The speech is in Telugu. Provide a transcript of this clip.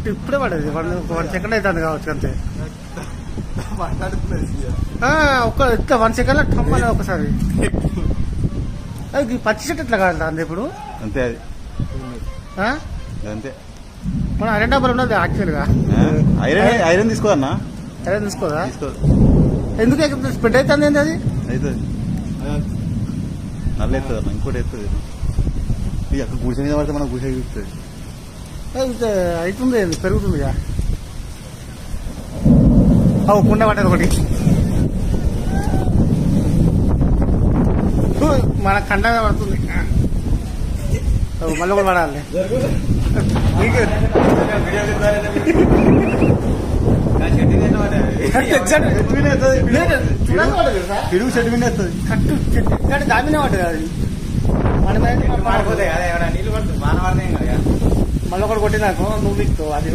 ఇప్పుడే పడేది 1 సెకండ్ అవుతుంది కావచ్చు అంతే. ఒక్క ఇట్లా 1 సెకండ్ టమ్మని ఒకసారి. అది పచ్చి చెట్టు ఎట్లా కాదు అంతే ఇప్పుడు అంతే అది అంతే. మన ఐరన్ డబ్బర్ ఉన్నది యాక్చువల్గా. ఐరన్ తీసుకో అన్న. ఐరన్ తీసుకోదా? ఎందుకు స్ప్రెడ్ అవుతుంది ఏంటి అది? అవుతుంది నల్ల ఎత్తుంది అన్న, ఇంకోటి ఎత్తుంది. ఇది అక్కడ గుడిసె మీద పడితే మనం గుడిసె చూస్తుంది. అవుతుంది పెరుగుతుంది. కుండ పట్టదు ఒకటి మన కండ పడుతుంది. మళ్ళీ కూడా పడాలి. పిడుగు చెట్టు మీద వస్తుంది. కట్టు చెట్టు దామినే పడ్డది అది. మళ్ళీ ఒకటి కొట్టినాకు నువ్వు ఇస్తావు అది.